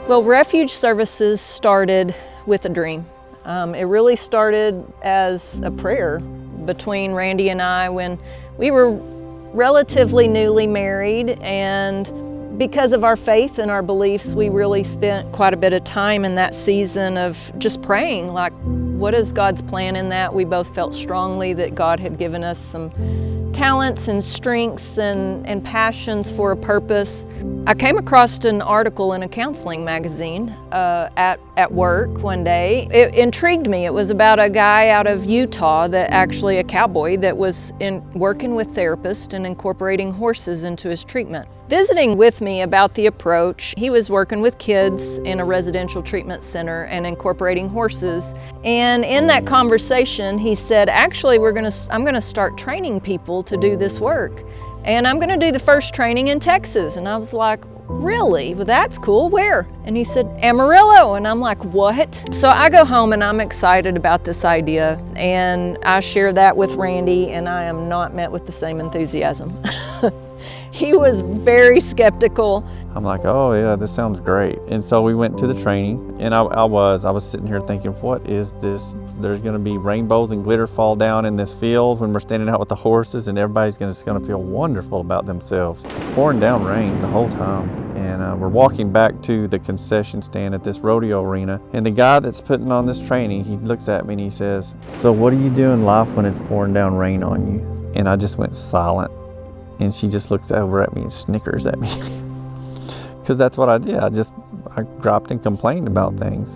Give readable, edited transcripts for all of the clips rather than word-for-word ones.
Well, Refuge Services started with a dream. It really started as a prayer between Randy and I when we were relatively newly married, and because of our faith and our beliefs, we really spent quite a bit of time in that season of just praying, like, what is God's plan in that? We both felt strongly that God had given us some talents and strengths and passions for a purpose. I came across an article in a counseling magazine at work one day. It intrigued me. It was about a guy out of Utah, that actually a cowboy, that was working with therapists and incorporating horses into his treatment. Visiting with me about the approach, he was working with kids in a residential treatment center and incorporating horses. And in that conversation, he said, actually, I'm gonna start training people to do this work. And I'm gonna do the first training in Texas. And I was like, really? Well, that's cool. Where? And he said, Amarillo. And I'm like, what? So I go home and I'm excited about this idea. And I share that with Randy, and I am not met with the same enthusiasm. He was very skeptical. I'm like, oh yeah, this sounds great. And so we went to the training, and I was sitting here thinking, what is this? There's gonna be rainbows and glitter fall down in this field when we're standing out with the horses, and everybody's just gonna feel wonderful about themselves. It's pouring down rain the whole time. And we're walking back to the concession stand at this rodeo arena, and the guy that's putting on this training, he looks at me and he says, so what do you do in life when it's pouring down rain on you? And I just went silent. And she just looks over at me and snickers at me. Because that's what I did. I dropped and complained about things.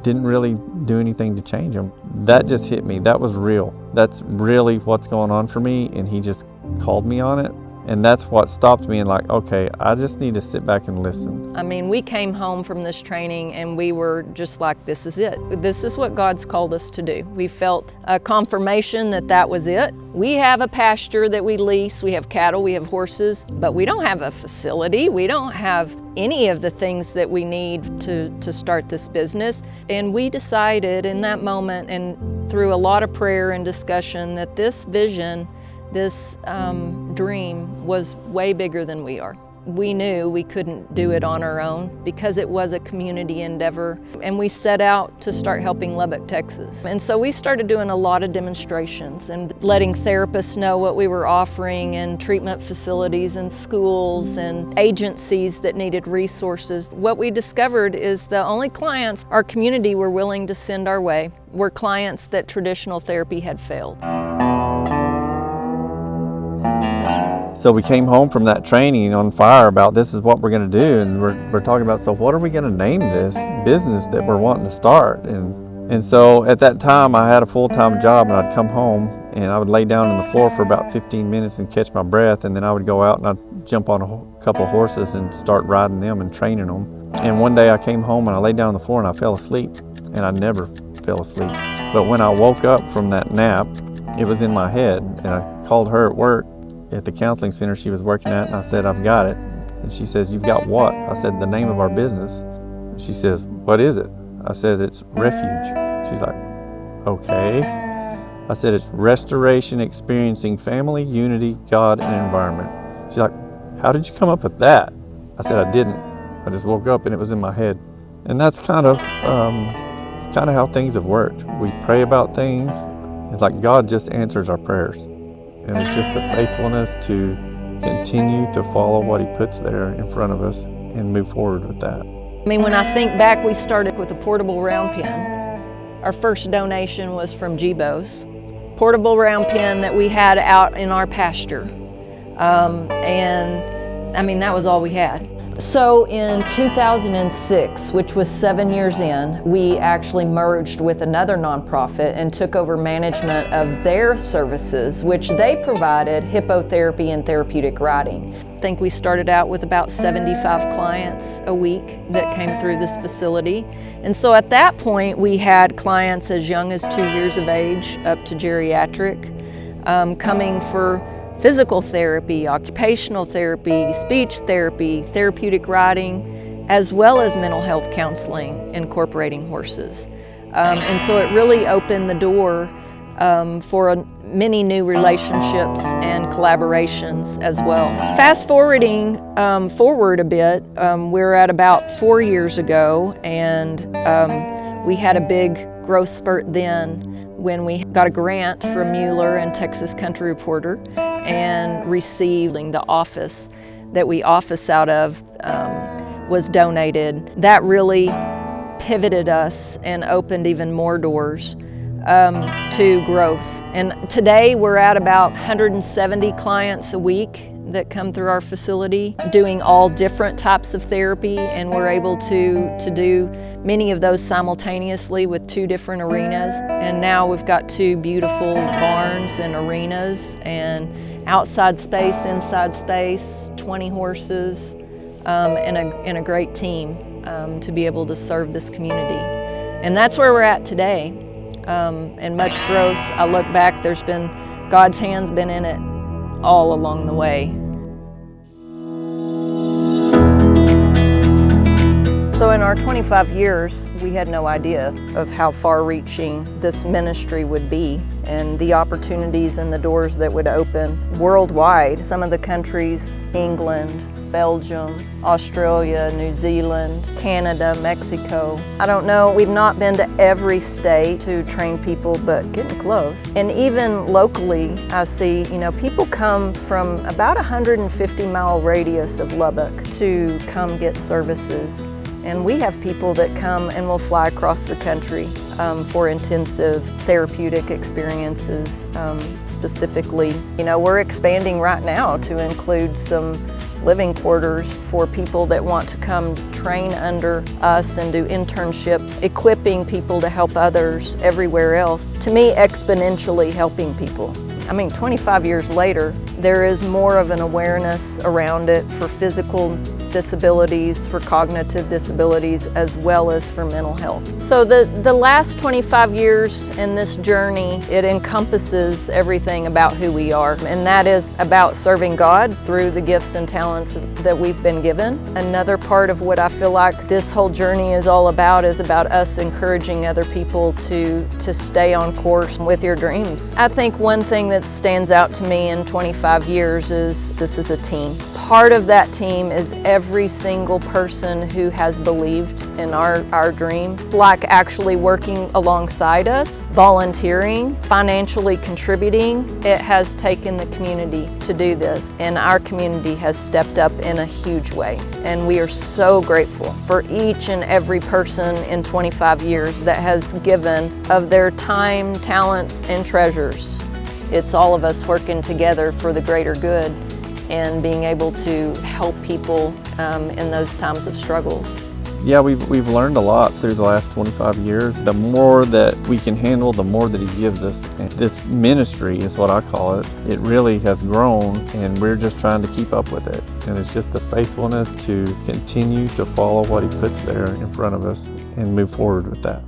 Didn't really do anything to change them. That just hit me. That was real. That's really what's going on for me. And he just called me on it. And that's what stopped me, and like, okay, I just need to sit back and listen. I mean, we came home from this training and we were just like, this is it. This is what God's called us to do. We felt a confirmation that that was it. We have a pasture that we lease, we have cattle, we have horses, but we don't have a facility. We don't have any of the things that we need to start this business. And we decided in that moment, and through a lot of prayer and discussion, that this vision, this dream was way bigger than we are. We knew we couldn't do it on our own because it was a community endeavor, and we set out to start helping Lubbock, Texas. And so we started doing a lot of demonstrations and letting therapists know what we were offering, and treatment facilities and schools and agencies that needed resources. What we discovered is the only clients our community were willing to send our way were clients that traditional therapy had failed. So we came home from that training on fire about this is what we're going to do, and we're talking about, so what are we going to name this business that we're wanting to start? And so at that time I had a full-time job, and I'd come home and I would lay down on the floor for about 15 minutes and catch my breath, and then I would go out and I'd jump on a couple of horses and start riding them and training them. And one day I came home and I laid down on the floor and I fell asleep, and I never fell asleep. But when I woke up from that nap, it was in my head, and I called her at work at the counseling center she was working at, and I said, I've got it. And she says, you've got what? I said, the name of our business. She says, what is it? I said, it's Refuge. She's like, okay. I said, it's Restoration Experiencing Family, Unity, God, and Environment. She's like, how did you come up with that? I said, I didn't. I just woke up and it was in my head. And that's kind of how things have worked. We pray about things. It's like God just answers our prayers. And it's just the faithfulness to continue to follow what He puts there in front of us and move forward with that. I mean, when I think back, we started with a portable round pen. Our first donation was from Jibo's. Portable round pen that we had out in our pasture. And I mean, that was all we had. So in 2006, which was 7 years in, we actually merged with another nonprofit and took over management of their services, which they provided hippotherapy and therapeutic riding. I think we started out with about 75 clients a week that came through this facility. And so at that point, we had clients as young as 2 years of age up to geriatric, coming for physical therapy, occupational therapy, speech therapy, therapeutic riding, as well as mental health counseling incorporating horses. And so it really opened the door for many new relationships and collaborations as well. Fast forwarding forward a bit, we're at about 4 years ago, and we had a big growth spurt then when we got a grant from Mueller and Texas Country Reporter and receiving the office that we office out of was donated. That really pivoted us and opened even more doors to growth. And today we're at about 170 clients a week that come through our facility, doing all different types of therapy, and we're able to do many of those simultaneously with 2 different arenas. And now we've got 2 beautiful barns and arenas and outside space, inside space, 20 horses, and a great team to be able to serve this community. And that's where we're at today. And much growth. I look back, there's been, God's hand's been in it all along the way. So in our 25 years, we had no idea of how far-reaching this ministry would be and the opportunities and the doors that would open worldwide. Some of the countries, England, Belgium, Australia, New Zealand, Canada, Mexico. I don't know, we've not been to every state to train people, but getting close. And even locally, I see, people come from about 150-mile radius of Lubbock to come get services. And we have people that come and will fly across the country for intensive therapeutic experiences specifically. We're expanding right now to include some living quarters for people that want to come train under us and do internships, equipping people to help others everywhere else. To me, exponentially helping people. 25 years later, there is more of an awareness around it for physical disabilities, for cognitive disabilities, as well as for mental health. So the last 25 years in this journey, it encompasses everything about who we are, and that is about serving God through the gifts and talents that we've been given. Another part of what I feel like this whole journey is all about is about us encouraging other people to stay on course with your dreams. I think one thing that stands out to me in 25 years is this is a team. Part of that team is every single person who has believed in our dream, like actually working alongside us, volunteering, financially contributing. It has taken the community to do this, and our community has stepped up in a huge way. And we are so grateful for each and every person in 25 years that has given of their time, talents, and treasures. It's all of us working together for the greater good and being able to help people in those times of struggles. Yeah, we've learned a lot through the last 25 years. The more that we can handle, the more that He gives us. And this ministry is what I call it. It really has grown, and we're just trying to keep up with it. And it's just the faithfulness to continue to follow what He puts there in front of us and move forward with that.